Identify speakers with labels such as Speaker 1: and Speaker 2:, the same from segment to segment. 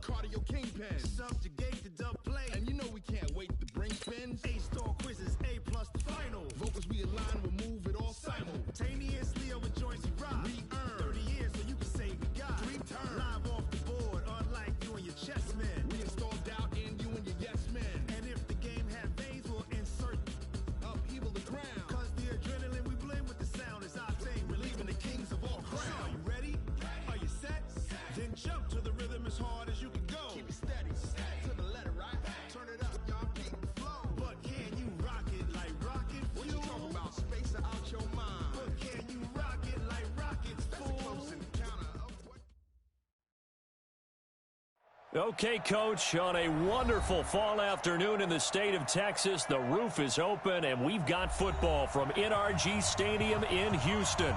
Speaker 1: Cardio kingpin. Subjugate the dub play. And you know we can't wait to bring spins. A-star quizzes, A+ the final. Vocals we align, we'll move it all simultaneously over joints we rock. We earn 30 years so you can say we got 3 turns. Live off the board, unlike you and your chess men. We installed doubt in you and your yes men. And if the game had veins, we'll insert upheaval the crown. Cause the adrenaline we blend with the sound is our thing. Relieving the kings of all crowns. Are you ready? Are you set? Then jump to the rhythm as hard as you can go. Keep it steady, to the letter, right? Turn it up, y'all keep the flow. But can you rock it like rocket fuel? What you talking about? Space out your mind. But can you rock it like rockets, fool? That's a close encounter of what...
Speaker 2: Okay, Coach, on a wonderful fall afternoon in the state of Texas, the roof is open, and we've got football from NRG Stadium in Houston.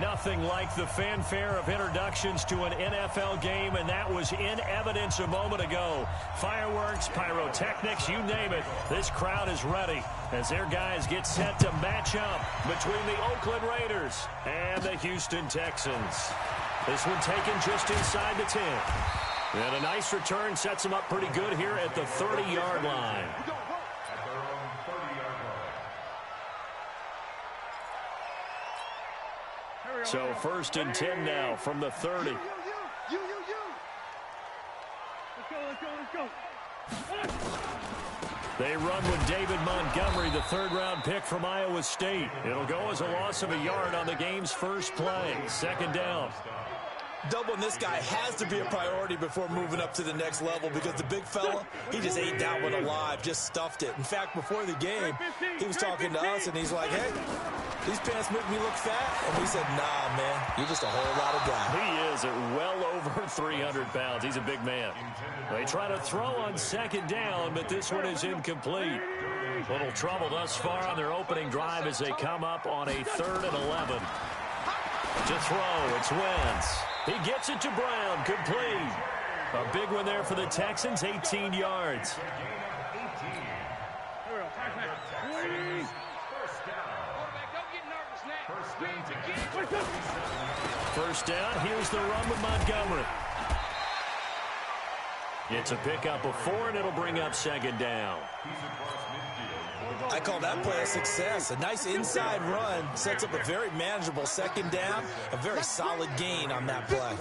Speaker 2: Nothing like the fanfare of introductions to an NFL game, and that was in evidence a moment ago. Fireworks, pyrotechnics, you name it. This crowd is ready as their guys get set to match up between the Oakland Raiders and the Houston Texans. This one taken just inside the 10. And a nice return sets them up pretty good here at the 30-yard line. So 1st and 10 now from the 30.
Speaker 3: Let's go.
Speaker 2: They run with David Montgomery, the 3rd-round pick from Iowa State. It'll go as a loss of a yard on the game's first play. 2nd down.
Speaker 4: Doubling this guy has to be a priority before moving up to the next level because the big fella, he just ate that one alive, just stuffed it. In fact, before the game, he was talking to us, and he's like, hey, these pants make me look fat. And we said, nah, man, you're just a whole lot of guy.
Speaker 2: He is at well over 300 pounds. He's a big man. They try to throw on 2nd down, but this one is incomplete. Little trouble thus far on their opening drive as they come up on a 3rd and 11. To throw, it's Wentz. He gets it to Brown, complete. A big one there for the Texans, 18 yards. First down, here's the run with Montgomery. It's a pickup of 4, and it'll bring up 2nd down.
Speaker 4: I call that play a success. A nice inside run sets up a very manageable 2nd down. A very solid gain on that play.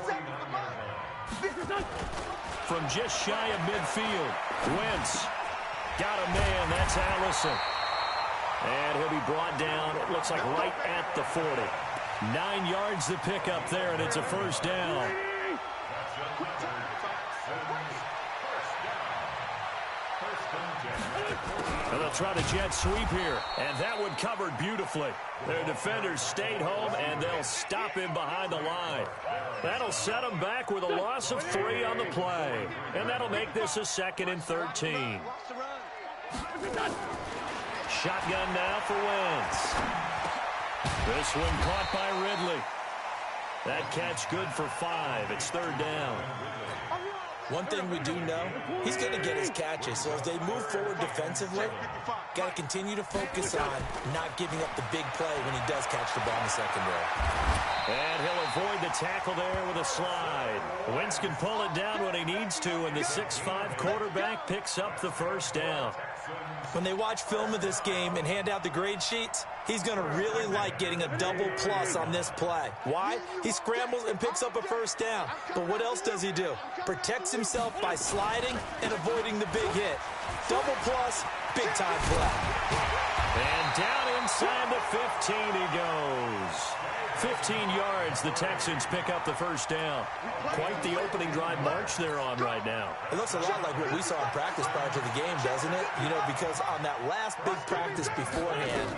Speaker 2: From just shy of midfield, Wentz got a man. That's Allison. And he'll be brought down, it looks like right at the 40. 9 yards to pick up there, and it's a 1st down. And they'll try to jet sweep here. And that one covered beautifully. Their defenders stayed home, and they'll stop him behind the line. That'll set him back with a loss of 3 on the play. And that'll make this a 2nd and 13. Shotgun now for Wentz. This one caught by Ridley. That catch good for 5. It's 3rd down.
Speaker 4: One thing we do know, he's going to get his catches. So as they move forward defensively, got to continue to focus on not giving up the big play when he does catch the ball in the secondary.
Speaker 2: And he'll avoid the tackle there with a slide. Wentz can pull it down when he needs to, and the 6'5" quarterback picks up the 1st down.
Speaker 4: When they watch film of this game and hand out the grade sheets, he's going to really like getting a double plus on this play. Why? He scrambles and picks up a 1st down. But what else does he do? Protects himself by sliding and avoiding the big hit. Double plus, big time play.
Speaker 2: And down inside the 15 he goes. 15 yards, the Texans pick up the 1st down. Quite the opening drive march they're on right now.
Speaker 4: It looks a lot like what we saw in practice prior to the game, doesn't it? You know, because on that last big practice beforehand,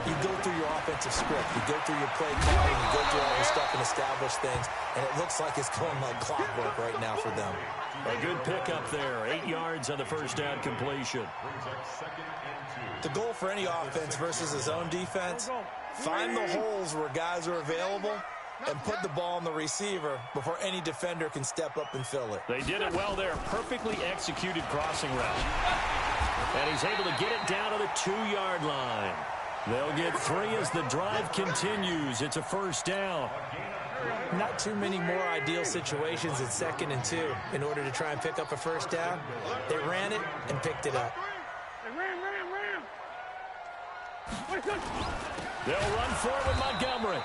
Speaker 4: you go through your offensive script, you go through your play calling, you go through all the stuff and establish things, and it looks like it's going like clockwork right now for them.
Speaker 2: A good pickup there, 8 yards on the 1st down completion.
Speaker 4: The goal for any offense versus a zone defense, find the holes where guys are available and put the ball on the receiver before any defender can step up and fill it.
Speaker 2: They did it well there. Perfectly executed crossing route. And he's able to get it down to the 2-yard line. They'll get 3 as the drive continues. It's a 1st down.
Speaker 4: Not too many more ideal situations in 2nd and 2 in order to try and pick up a first down. They ran it and picked it up.
Speaker 2: They'll run forward with Montgomery.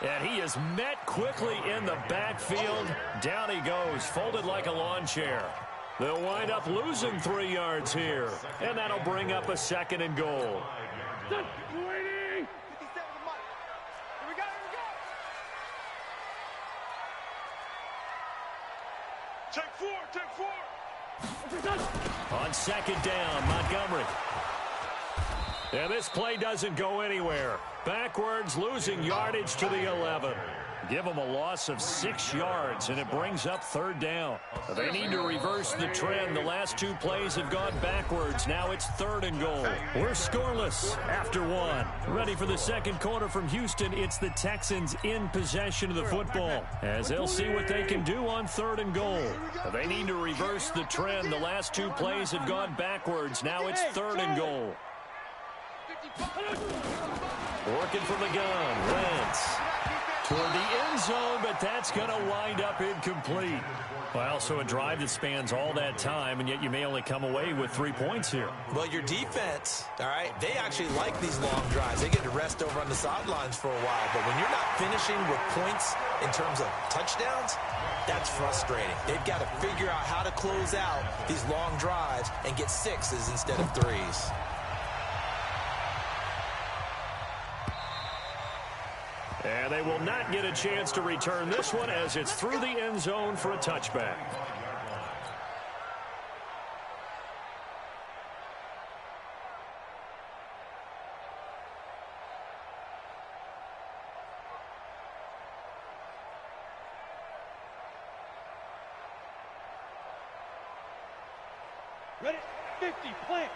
Speaker 2: And he is met quickly in the backfield. Down he goes, folded like a lawn chair. They'll wind up losing 3 yards here. And that'll bring up a 2nd and goal.
Speaker 3: Take four.
Speaker 2: On 2nd down, Montgomery. And this play doesn't go anywhere. Backwards, losing yardage to the 11. Give them a loss of 6 yards, and it brings up 3rd down. They need to reverse the trend. The last 2 plays have gone backwards. Now it's 3rd and goal. We're scoreless after 1. Ready for the 2nd quarter from Houston. It's the Texans in possession of the football, as they'll see what they can do on 3rd and goal. They need to reverse the trend. The last 2 plays have gone backwards. Now it's 3rd and goal. Working from the gun, Wentz. Toward the end zone, but that's going to wind up incomplete. Well, so a drive that spans all that time, and yet you may only come away with 3 points here.
Speaker 4: Well, your defense, all right, they actually like these long drives. They get to rest over on the sidelines for a while, but when you're not finishing with points in terms of touchdowns, that's frustrating. They've got to figure out how to close out these long drives and get 6s instead of 3s.
Speaker 2: And they will not get a chance to return this one as it's through the end zone for a touchback.
Speaker 3: Ready? 50, plant.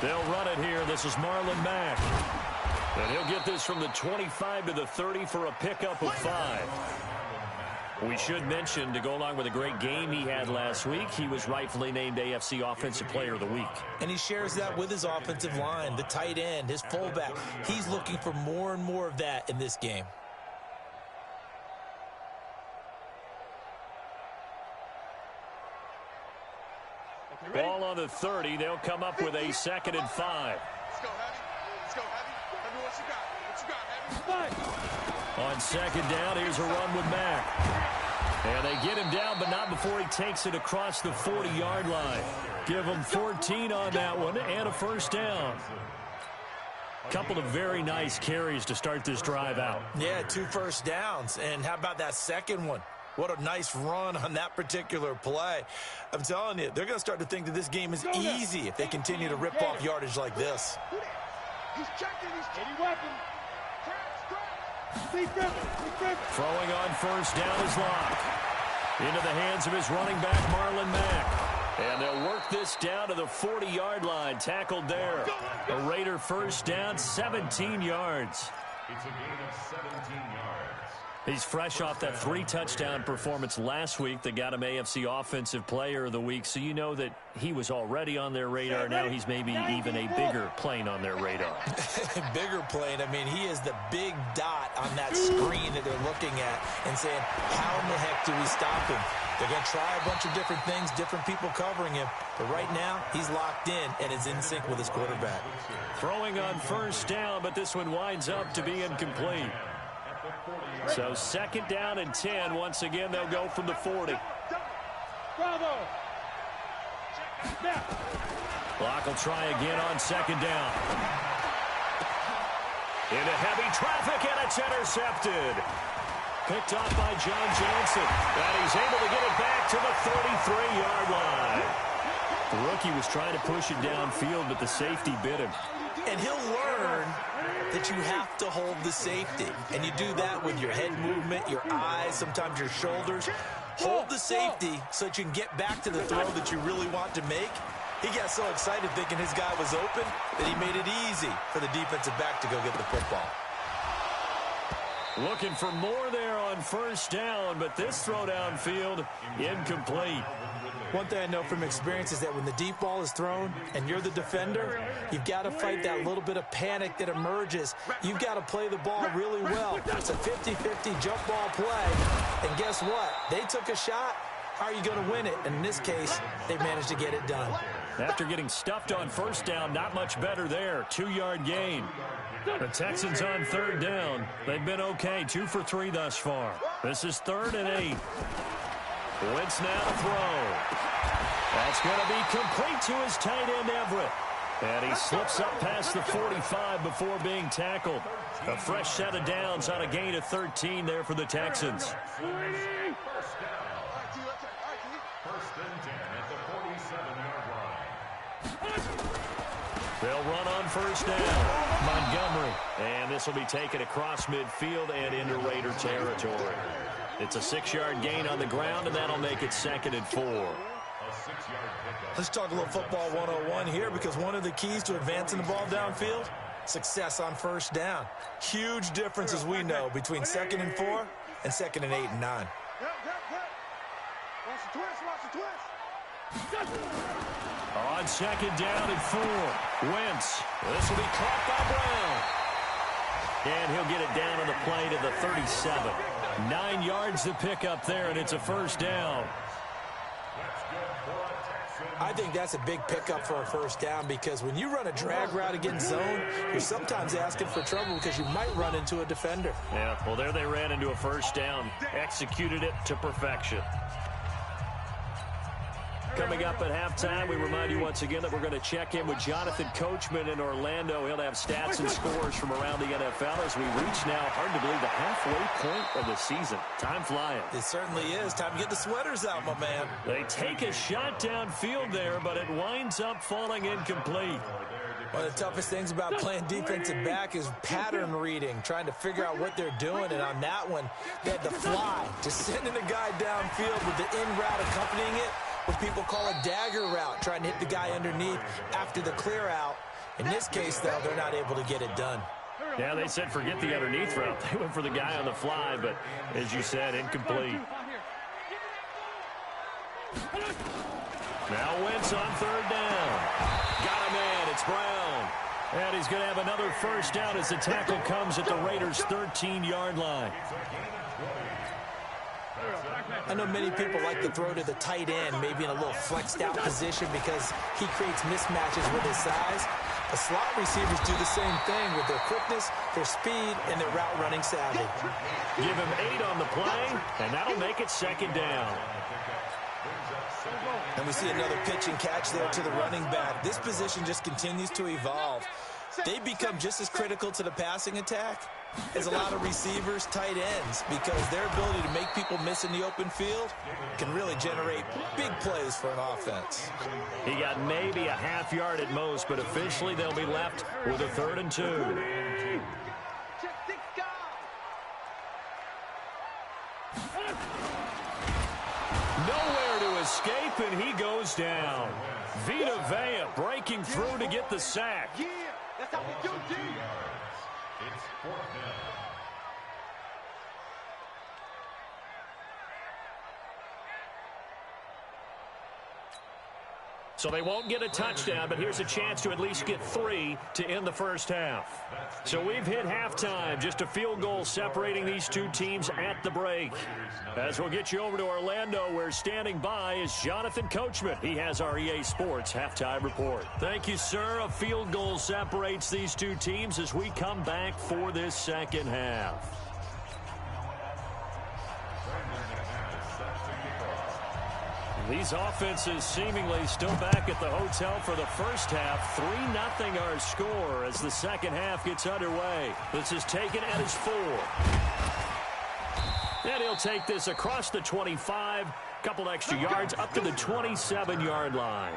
Speaker 2: They'll run it here. This is Marlon Mack. And he'll get this from the 25 to the 30 for a pickup of 5. We should mention, to go along with a great game he had last week, he was rightfully named AFC Offensive Player of the Week.
Speaker 4: And he shares that with his offensive line, the tight end, his fullback. He's looking for more and more of that in this game.
Speaker 2: Ball on the 30. They'll come up with a 2nd and 5.
Speaker 3: Let's go, Heavy. Let's go, Heavy. Heavy, what you got? What you got, Heavy?
Speaker 2: On 2nd down, here's a run with Mack. And they get him down, but not before he takes it across the 40-yard line. Give him 14 on that one and a first down. Couple of very nice carries to start this drive out.
Speaker 4: Yeah, 2 first downs. And how about that second one? What a nice run on that particular play. I'm telling you, they're going to start to think that this game is easy if they continue to rip off yardage like this.
Speaker 3: He's checking.
Speaker 2: Throwing on first down is Locke. Into the hands of his running back, Marlon Mack. And they'll work this down to the 40-yard line. Tackled there. A Raider first down, 17 yards.
Speaker 5: It's a gain of 17 yards.
Speaker 2: He's fresh off that 3-touchdown performance last week that got him AFC Offensive Player of the Week. So you know that he was already on their radar. Now he's maybe even a bigger plane on their radar.
Speaker 4: Bigger plane. I mean, he is the big dot on that screen that they're looking at and saying, how in the heck do we stop him? They're going to try a bunch of different things, different people covering him. But right now, he's locked in and is in sync with his quarterback.
Speaker 2: Throwing on first down, but this one winds up to be incomplete. So 2nd down and 10. Once again, they'll go from the 40.
Speaker 3: Bravo.
Speaker 2: Locke will try again on 2nd down. Into heavy traffic, and it's intercepted. Picked off by John Johnson. And he's able to get it back to the 33-yard line. The rookie was trying to push it downfield, but the safety bit him.
Speaker 4: And he'll learn that you have to hold the safety. And you do that with your head movement, your eyes, sometimes your shoulders. Hold the safety so that you can get back to the throw that you really want to make. He got so excited thinking his guy was open that he made it easy for the defensive back to go get the football.
Speaker 2: Looking for more there on first down, but this throw downfield incomplete.
Speaker 4: One thing I know from experience is that when the deep ball is thrown and you're the defender, you've got to fight that little bit of panic that emerges. You've got to play the ball really well. It's a 50-50 jump ball play. And guess what? They took a shot. How are you going to win it? And in this case, they managed to get it done.
Speaker 2: After getting stuffed on first down, not much better there. 2-yard gain. The Texans on third down. They've been okay, 2 for 3 thus far. This is 3rd and 8. Wentz now to throw. That's going to be complete to his tight end, Everett. And he slips up past the 45 before being tackled. A fresh set of downs on a gain of 13 there for the Texans.
Speaker 5: First and 10 at the 47-yard line.
Speaker 2: They'll run on first down. Montgomery. And this will be taken across midfield and into Raider territory. It's a 6-yard gain on the ground, and that'll make it 2nd and 4.
Speaker 4: Let's talk a little football 101 here, because one of the keys to advancing the ball downfield, success on first down. Huge difference, as we know, between 2nd and 4 and 2nd and 8 and 9.
Speaker 3: Watch the twist, watch the twist.
Speaker 2: On 2nd down and 4. Wentz. This will be caught by Brown. And he'll get it down on the play to the 37. 9 yards to pick up there, and it's a first down.
Speaker 4: I think that's a big pickup for a first down, because when you run a drag route against zone, you're sometimes asking for trouble because you might run into a defender.
Speaker 2: Yeah, well, there they ran into a first down. Executed it to perfection. Coming up at halftime, we remind you once again that we're going to check in with Jonathan Coachman in Orlando. He'll have stats and scores from around the NFL as we reach now, hard to believe, the halfway point of the season. Time flying.
Speaker 4: It certainly is. Time to get the sweaters out, my man.
Speaker 2: They take a shot downfield there, but it winds up falling incomplete.
Speaker 4: One of the toughest things about playing defensive back is pattern reading, trying to figure out what they're doing. And on that one, they had to fly, just sending a guy downfield with the in route accompanying it, what people call a dagger route, trying to hit the guy underneath after the clear out. In this case, though, they're not able to get it done.
Speaker 2: Yeah, they said forget the underneath route. They went for the guy on the fly, but as you said, incomplete. Now Wentz on 3rd down. Got a man. It's Brown. And he's going to have another first down as the tackle comes at the Raiders' 13-yard line.
Speaker 4: I know many people like to throw to the tight end, maybe in a little flexed out position because he creates mismatches with his size. The slot receivers do the same thing with their quickness, their speed, and their route running savvy.
Speaker 2: Give him 8 on the play, and that'll make it 2nd down.
Speaker 4: And we see another pitch and catch there to the running back. This position just continues to evolve. They become just as critical to the passing attack as a lot of receivers, tight ends, because their ability to make people miss in the open field can really generate big plays for an offense.
Speaker 2: He got maybe a half yard at most, but officially they'll be left with a 3rd and 2. Nowhere to escape, and he goes down. Vita Vea breaking through to get the sack.
Speaker 3: Yeah, that's how we do it.
Speaker 5: It's 4th down.
Speaker 2: So they won't get a touchdown, but here's a chance to at least get 3 to end the first half. So we've hit halftime, just a field goal separating these two teams at the break. As we'll get you over to Orlando, where standing by is Jonathan Coachman. He has our EA Sports halftime report. Thank you, sir. A field goal separates these two teams as we come back for this second half. These offenses seemingly still back at the hotel for the first half. 3-0 our score as the second half gets underway. This is taken at his 4. And he'll take this across the 25, couple extra yards up to the 27-yard line.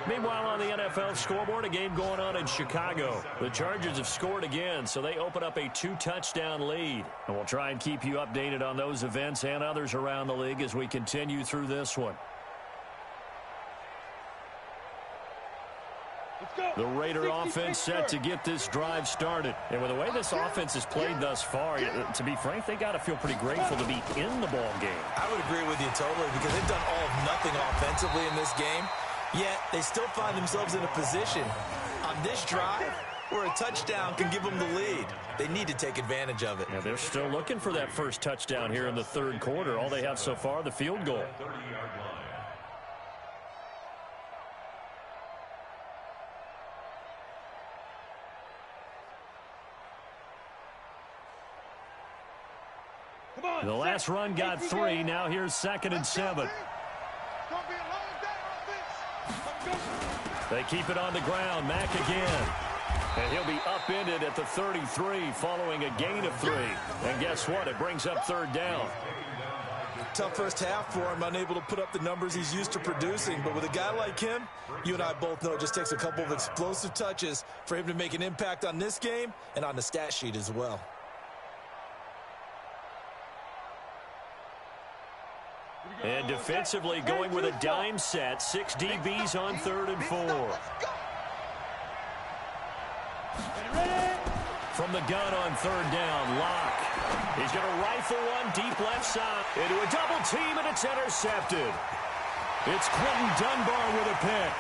Speaker 2: Meanwhile, on the NFL scoreboard, a game going on in Chicago. The Chargers have scored again, so they open up a 2-touchdown lead. And we'll try and keep you updated on those events and others around the league as we continue through this one.
Speaker 3: Let's go.
Speaker 2: The Raider offense set to get this drive started. And with the way this offense has played thus far, to be frank, they got to feel pretty grateful to be in the ball game.
Speaker 4: I would agree with you totally because they've done all of nothing offensively in this game, yet they still find themselves in a position on this drive where a touchdown can give them the lead. They need to take advantage of it.
Speaker 2: Yeah, they're still looking for that first touchdown here in the third quarter. All they have so far, the field goal. The last run got 3. Now here's 2nd and 7. They keep it on the ground. Mack again. And he'll be upended at the 33 following a gain of 3. And guess what? It brings up 3rd down.
Speaker 4: Tough first half for him, unable to put up the numbers he's used to producing. But with a guy like him, you and I both know it just takes a couple of explosive touches for him to make an impact on this game and on the stat sheet as well.
Speaker 2: And defensively going with a dime set. 6 DBs on 3rd and 4. From the gun on 3rd down, Locke. He's going to rifle one deep left side into a double team, and it's intercepted. It's Quentin Dunbar with a pick.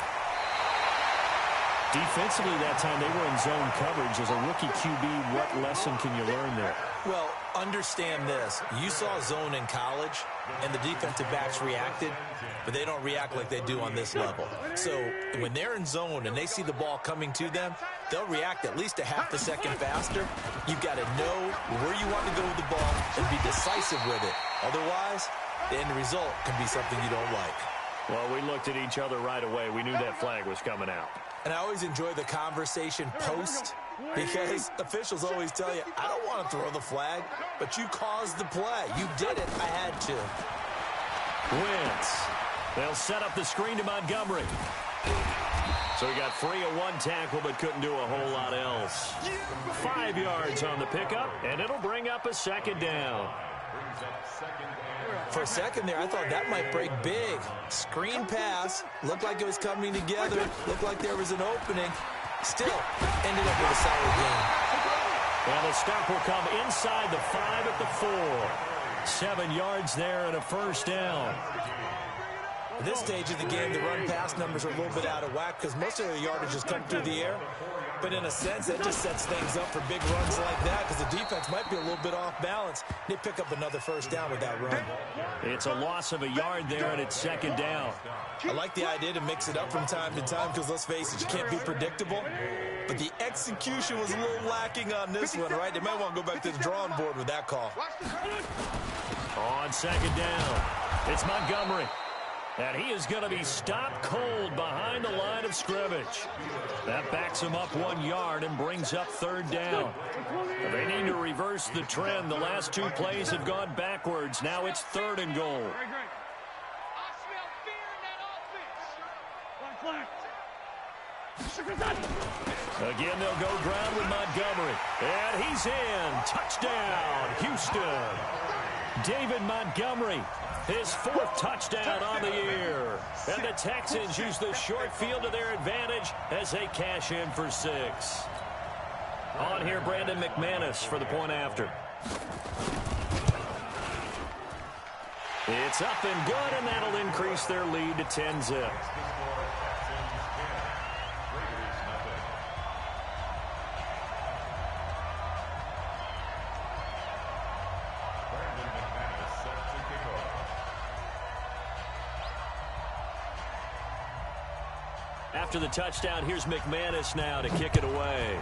Speaker 2: Defensively that time, they were in zone coverage. As a rookie QB, what lesson can you learn there?
Speaker 4: Well, understand this. You saw zone in college, and the defensive backs reacted, but they don't react like they do on this level. So when they're in zone and they see the ball coming to them, they'll react at least a half a second faster. You've got to know where you want to go with the ball and be decisive with it. Otherwise, the end result can be something you don't like.
Speaker 2: Well, we looked at each other right away. We knew that flag was coming out.
Speaker 4: And I always enjoy the conversation post because officials always tell you, I don't want to throw the flag, but you caused the play. You did it. I had to.
Speaker 2: Wentz. They'll set up the screen to Montgomery. So he got free of one tackle but couldn't do a whole lot else. 5 yards on the pickup, and it'll bring up a 2nd down.
Speaker 4: For a second there, I thought that might break big. Screen pass. Looked like it was coming together. Looked like there was an opening. Still ended up with a solid game.
Speaker 2: And the stop will come inside the 5 at the 4. 7 yards there and a 1st down.
Speaker 4: At this stage of the game, the run-pass numbers are a little bit out of whack because most of the yardage has come through the air. But in a sense, that just sets things up for big runs like that because the defense might be a little bit off balance. They pick up another 1st down with that run.
Speaker 2: It's a loss of a yard there, and it's 2nd down.
Speaker 4: I like the idea to mix it up from time to time because, let's face it, you can't be predictable. But the execution was a little lacking on this one, right? They might want to go back to the drawing board with that call.
Speaker 2: On 2nd down, it's Montgomery. And he is going to be stopped cold behind the line of scrimmage. That backs him up 1 yard and brings up 3rd down. They need to reverse the trend. The last 2 plays have gone backwards. Now it's 3rd and goal. Again, they'll go ground with Montgomery. And he's in. Touchdown, Houston. David Montgomery. His 4th touchdown on the year. And the Texans use the short field to their advantage as they cash in for 6. On here, Brandon McManus for the point after. It's up and good, and that'll increase their lead to 10-zip. After the touchdown, here's McManus now to kick it away.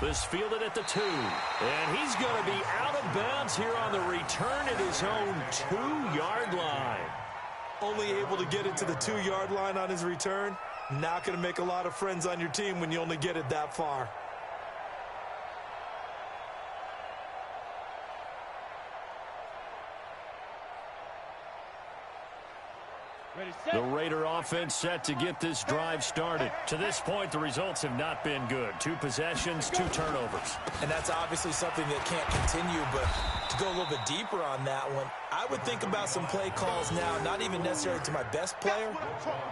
Speaker 2: This fielded at the 2. And he's going to be out of bounds here on the return at his own 2-yard line.
Speaker 4: Only able to get it to the 2-yard line on his return. Not going to make a lot of friends on your team when you only get it that far.
Speaker 2: The Raider offense set to get this drive started. To this point, the results have not been good. 2 possessions, 2 turnovers.
Speaker 4: And that's obviously something that can't continue, but to go a little bit deeper on that one, I would think about some play calls now, not even necessarily to my best player,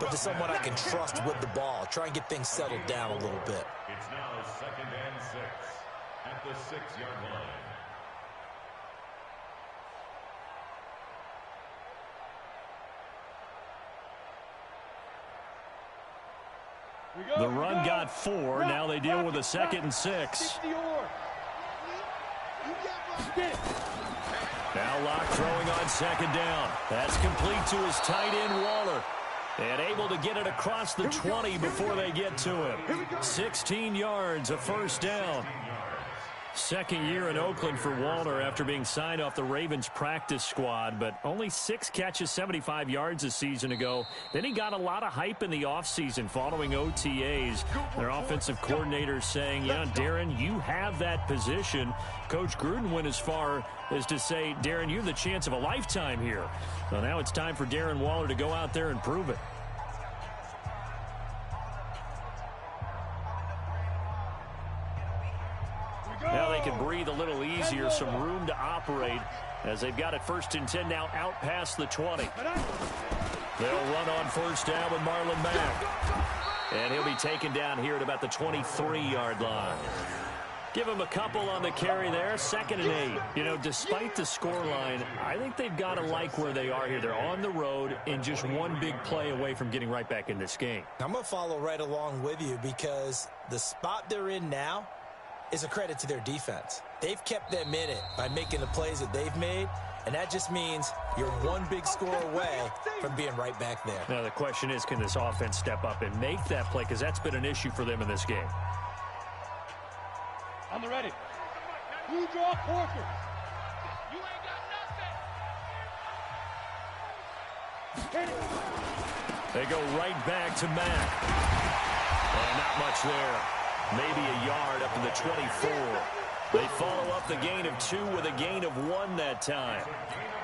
Speaker 4: but to someone I can trust with the ball. Try and get things settled down a little bit.
Speaker 5: It's now 2nd and 6 at the 6-yard line.
Speaker 2: The run got 4. Now they deal with a 2nd and 6. Now Locke throwing on 2nd down. That's complete to his tight end, Waller. And able to get it across the 20 before they get to him. 16 yards, a first down. 2nd year in Oakland for Waller after being signed off the Ravens practice squad, but only 6 catches, 75 yards a season ago. Then he got a lot of hype in the offseason following OTAs. Their offensive coordinator saying, yeah, Darren, you have that position. Coach Gruden went as far as to say, Darren, you have the chance of a lifetime here. So now it's time for Darren Waller to go out there and prove it. Now they can breathe a little easier, some room to operate as they've got it 1st and 10 now out past the 20. They'll run on 1st down with Marlon Mack. And he'll be taken down here at about the 23-yard line. Give him a couple on the carry there, 2nd and 8. You know, despite the scoreline, I think they've got to like where they are here. They're on the road and just one big play away from getting right back in this game.
Speaker 4: I'm going to follow right along with you because the spot they're in now is a credit to their defense. They've kept them in it by making the plays that they've made, and that just means you're one big score away from being right back there.
Speaker 2: Now the question is, can this offense step up and make that play? Because that's been an issue for them in this game.
Speaker 6: On the ready. Who draw quarters? You ain't got nothing.
Speaker 2: They go right back to Mack. And not much there. Maybe a yard up to the 24. They follow up the gain of 2 with a gain of 1 that time.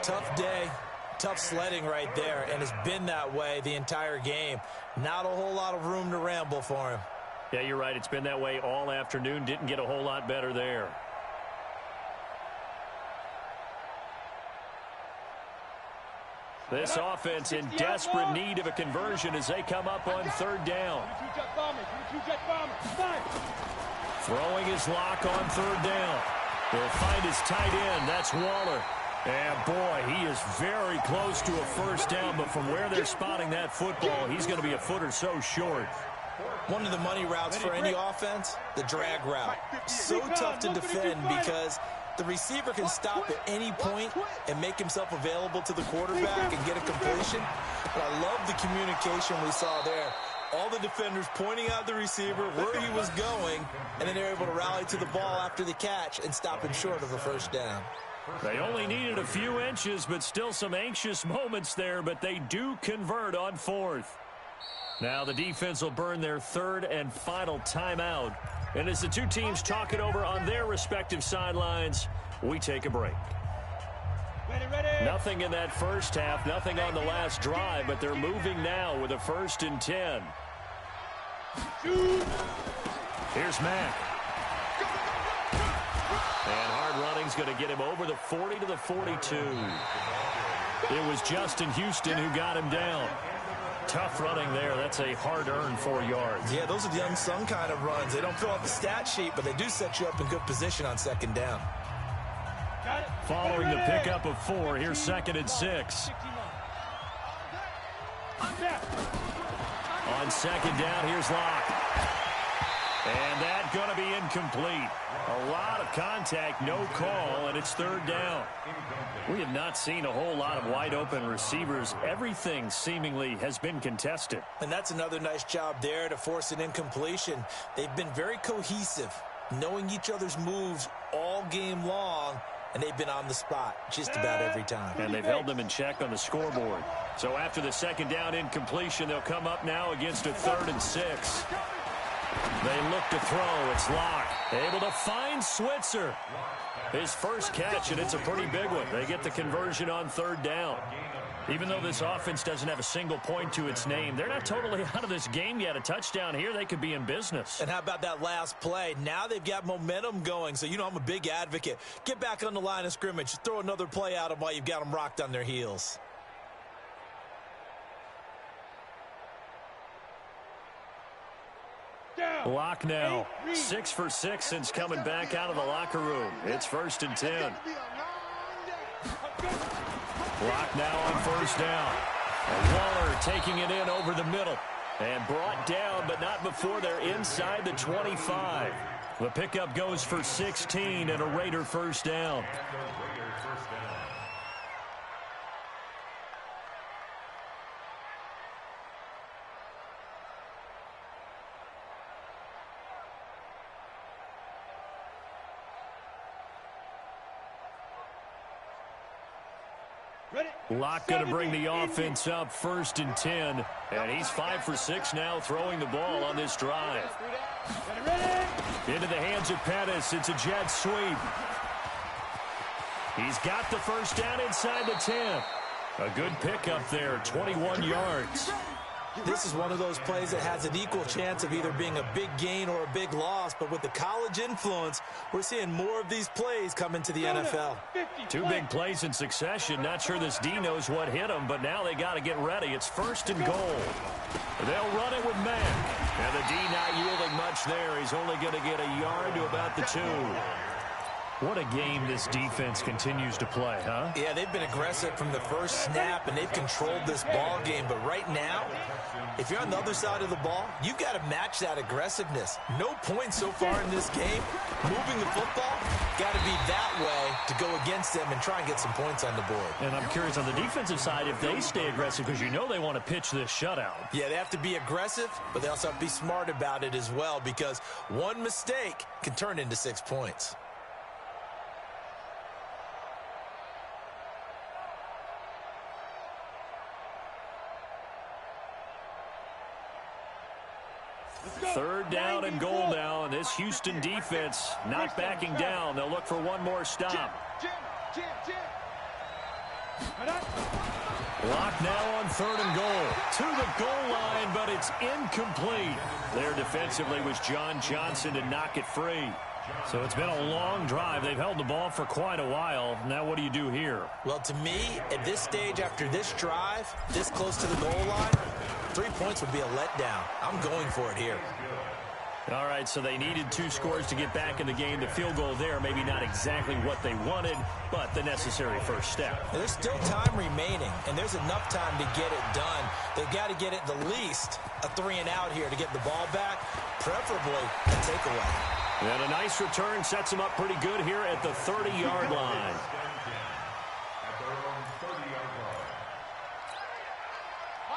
Speaker 4: Tough day, tough sledding right there, and it's been that way the entire game. Not a whole lot of room to ramble for him.
Speaker 2: Yeah, you're right. It's been that way all afternoon. Didn't get a whole lot better there. This offense in desperate need of a conversion as they come up on 3rd down. Throwing his Locke on 3rd down. They'll find his tight end. That's Waller. And, boy, he is very close to a first down, but from where they're spotting that football, he's going to be a foot or so short.
Speaker 4: One of the money routes for any offense, the drag route. So tough to defend because the receiver can stop at any point and make himself available to the quarterback and get a completion. But I love the communication we saw there. All the defenders pointing out the receiver, where he was going, and then they're able to rally to the ball after the catch and stop him short of a first down.
Speaker 2: They only needed a few inches, but still some anxious moments there, but they do convert on 4th. Now the defense will burn their 3rd and final timeout. And as the two teams talk it over on their respective sidelines, we take a break. Nothing in that first half, nothing on the last drive, but they're moving now with a 1st and 10. Here's Mack. And hard running's going to get him over the 40 to the 42. It was Justin Houston who got him down. Tough running there. That's a hard-earned 4 yards.
Speaker 4: Yeah, those are the unsung kind of runs. They don't fill out the stat sheet, but they do set you up in good position on 2nd down.
Speaker 2: Following the pickup of 4, here's 2nd and 6. On 2nd down, here's Locke. And that's going to be incomplete. A lot of contact, no call, and it's 3rd down. We have not seen a whole lot of wide-open receivers. Everything seemingly has been contested.
Speaker 4: And that's another nice job there to force an incompletion. They've been very cohesive, knowing each other's moves all game long, and they've been on the spot just about every time.
Speaker 2: And they've held them in check on the scoreboard. So after the 2nd down incompletion, they'll come up now against a 3rd and 6. They look to throw. It's Locke. Able to find Switzer. His first catch, and it's a pretty big one. They get the conversion on 3rd down. Even though this offense doesn't have a single point to its name, they're not totally out of this game yet. A touchdown here, they could be in business.
Speaker 4: And how about that last play? Now they've got momentum going. So, you know, I'm a big advocate. Get back on the line of scrimmage. Throw another play at them while you've got them rocked on their heels.
Speaker 2: Lock now. 6 for 6 since coming back out of the locker room. It's 1st and 10. Lock now on 1st down. And Waller taking it in over the middle. And brought down, but not before they're inside the 25. The pickup goes for 16 and a Raider 1st down. Locke going to bring the offense up 1st and 10. And he's 5 for 6 now throwing the ball on this drive. Into the hands of Pettis. It's a jet sweep. He's got the 1st down inside the 10. A good pickup there, 21 yards.
Speaker 4: This is one of those plays that has an equal chance of either being a big gain or a big loss. But with the college influence, we're seeing more of these plays come into the NFL.
Speaker 2: 2 big plays in succession. Not sure this D knows what hit him, but now they got to get ready. It's 1st and goal. They'll run it with Mack. And the D not yielding much there. He's only going to get a yard to about the 2. What a game this defense continues to play, huh?
Speaker 4: Yeah, they've been aggressive from the first snap, and they've controlled this ball game. But right now, if you're on the other side of the ball, you've got to match that aggressiveness. No points so far in this game. Moving the football, got to be that way to go against them and try and get some points on the board.
Speaker 2: And I'm curious on the defensive side if they stay aggressive, because you know they want to pitch this shutout.
Speaker 4: Yeah, they have to be aggressive, but they also have to be smart about it as well, because one mistake can turn into 6 points.
Speaker 2: Third down and goal now, and this Houston defense not backing down. They'll look for one more stop. Lock now on 3rd and goal. To the goal line, but it's incomplete. There defensively was John Johnson to knock it free. So it's been a long drive. They've held the ball for quite a while. Now what do you do here?
Speaker 4: Well, to me, at this stage after this drive, this close to the goal line, 3 points would be a letdown. I'm going for it here.
Speaker 2: All right, so they needed 2 scores to get back in the game. The field goal there, maybe not exactly what they wanted, but the necessary first step.
Speaker 4: There's still time remaining, and there's enough time to get it done. They've got to get it the least a 3 and out here to get the ball back, preferably a takeaway.
Speaker 2: And a nice return sets him up pretty good here at the 30-yard line.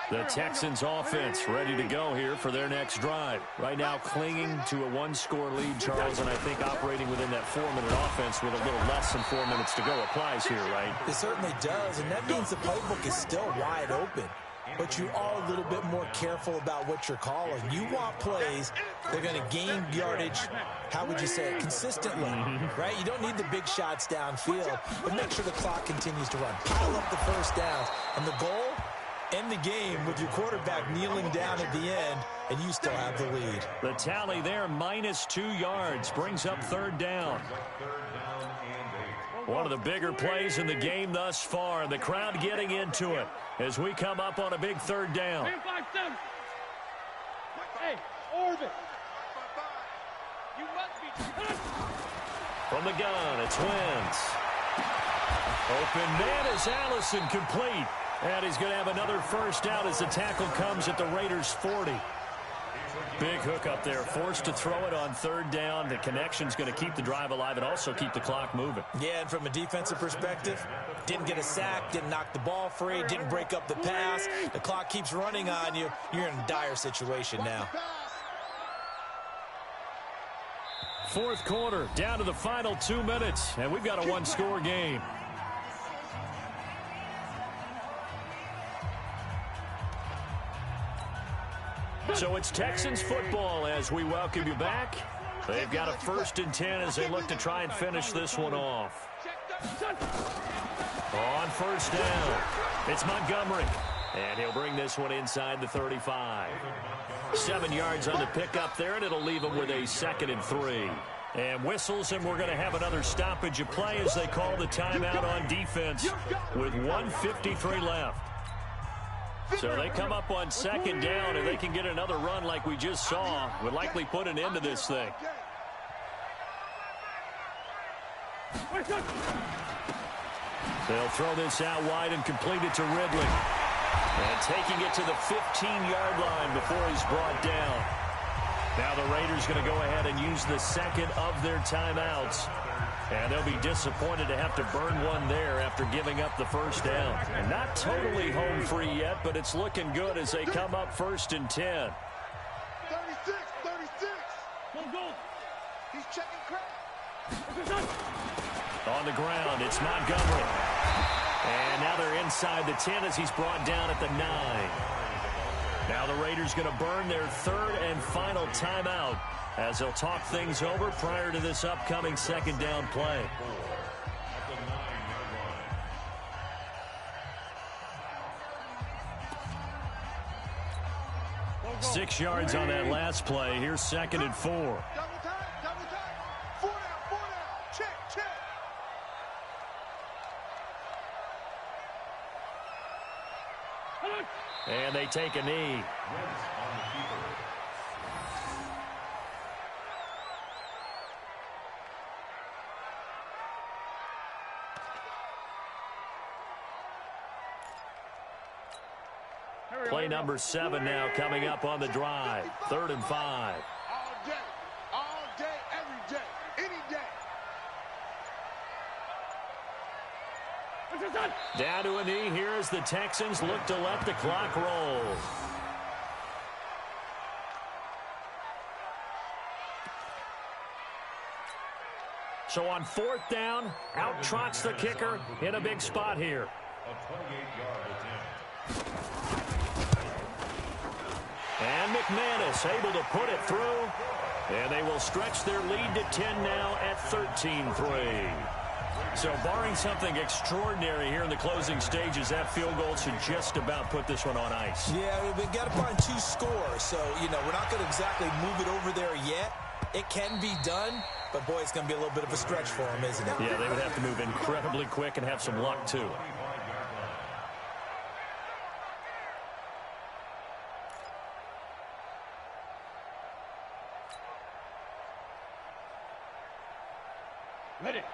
Speaker 2: The Texans offense ready to go here for their next drive. Right now clinging to a 1-score lead, Charles, and I think operating within that 4-minute offense with a little less than 4 minutes to go applies here, right?
Speaker 4: It certainly does, and that means the playbook is still wide open. But you are a little bit more careful about what you're calling. You want plays that are going to gain yardage, how would you say it, consistently, right? You don't need the big shots downfield, but make sure the clock continues to run. Pile up the first downs. And the goal, end the game with your quarterback kneeling down at the end, and you still have the lead.
Speaker 2: The tally there, -2 yards, brings up 3rd down. One of the bigger plays in the game thus far. The crowd getting into it as we come up on a big 3rd down.
Speaker 6: Hey, Orbit. You must be.
Speaker 2: From the gun, it's Wentz. Open man is Allison, complete. And he's going to have another 1st down as the tackle comes at the Raiders' 40. Big hook up there, forced to throw it on 3rd down. The connection's going to keep the drive alive and also keep the clock moving.
Speaker 4: Yeah, and from a defensive perspective, didn't get a sack, didn't knock the ball free, didn't break up the pass. The clock keeps running on you. You're in a dire situation now.
Speaker 2: 4th quarter, down to the final 2 minutes, and we've got a 1-score game. So it's Texans football as we welcome you back. They've got a 1st and 10 as they look to try and finish this one off. On 1st down. It's Montgomery. And he'll bring this one inside the 35. 7 yards on the pickup there, and it'll leave him with a 2nd and 3. And whistles, and we're going to have another stoppage of play as they call the timeout on defense with 1:53 left. So they come up on 2nd down, and they can get another run like we just saw. Would likely put an end to this thing. They'll throw this out wide and complete it to Ridley. And taking it to the 15-yard line before he's brought down. Now the Raiders going to go ahead and use the 2nd of their timeouts. And they'll be disappointed to have to burn one there after giving up the 1st down. And not totally home free yet, but it's looking good as they come up 1st and 10.
Speaker 3: 36. He's checking crap.
Speaker 2: On the ground, it's Montgomery. And now they're inside the 10 as he's brought down at the 9. Now the Raiders going to burn their 3rd and final timeout as they'll talk things over prior to this upcoming 2nd down play. 6 yards on that last play. Here's 2nd and 4.
Speaker 3: Double time. 4 down. Check.
Speaker 2: And they take a knee. Play number 7 now coming up on the drive. 3rd and 5.
Speaker 3: All day, every day, any day.
Speaker 2: Down to a knee here as the Texans look to let the clock roll. So on 4th down, out trots the kicker in a big spot here.
Speaker 5: A 28-yard attempt.
Speaker 2: And McManus able to put it through. And they will stretch their lead to 10 now at 13-3. So barring something extraordinary here in the closing stages, that field goal should just about put this one on ice.
Speaker 4: Yeah, we've got to find 2 scores. So, we're not going to exactly move it over there yet. It can be done, but, boy, it's going to be a little bit of a stretch for them, isn't it?
Speaker 2: Yeah, they would have to move incredibly quick and have some luck, too.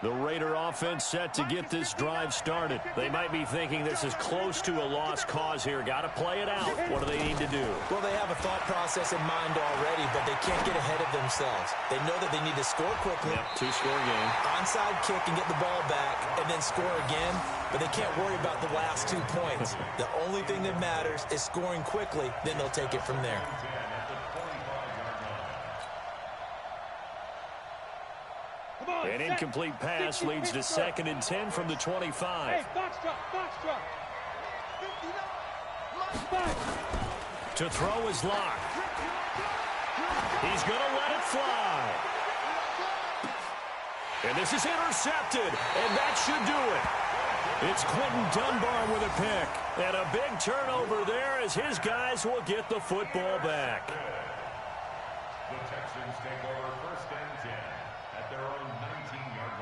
Speaker 2: The Raider offense set to get this drive started. They might be thinking this is close to a lost cause here. Got to play it out. What do they need to do?
Speaker 4: Well, they have a thought process in mind already, but they can't get ahead of themselves. They know that they need to score quickly.
Speaker 2: Yep, 2-score game.
Speaker 4: Onside kick and get the ball back and then score again, but they can't worry about the last 2 points. The only thing that matters is scoring quickly, then they'll take it from there.
Speaker 2: An incomplete pass leads to 2nd and 10 from the 25.
Speaker 6: Hey, box drop.
Speaker 2: To throw is locked. He's going to let it fly. And this is intercepted, and that should do it. It's Quentin Dunbar with a pick. And a big turnover there as his guys will get the football back.
Speaker 5: The Texans take over 1st and 10 at their own 19-yard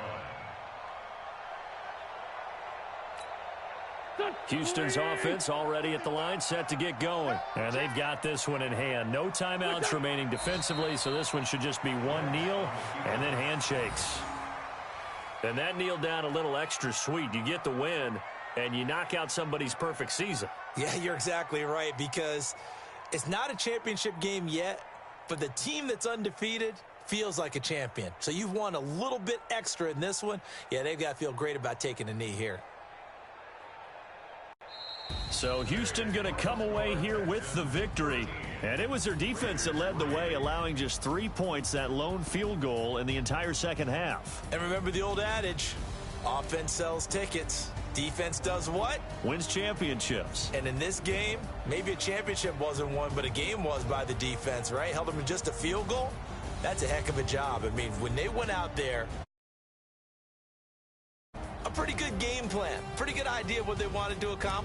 Speaker 5: line.
Speaker 2: Houston's offense already at the line, set to get going. And they've got this one in hand. No timeouts remaining defensively, so this one should just be one kneel and then handshakes. And that kneel down a little extra sweet. You get the win, and you knock out somebody's perfect season.
Speaker 4: Yeah, you're exactly right, because it's not a championship game yet, but the team that's undefeated feels like a champion. So you've won a little bit extra in this one. Yeah, they've got to feel great about taking a knee here.
Speaker 2: So Houston going to come away here with the victory. And it was their defense that led the way, allowing just 3 points, that lone field goal in the entire second half.
Speaker 4: And remember the old adage, offense sells tickets. Defense does what?
Speaker 2: Wins championships.
Speaker 4: And in this game, maybe a championship wasn't won, but a game was by the defense, right? Held them in just a field goal. That's a heck of a job. I mean, when they went out there, a pretty good game plan, pretty good idea of what they wanted to accomplish.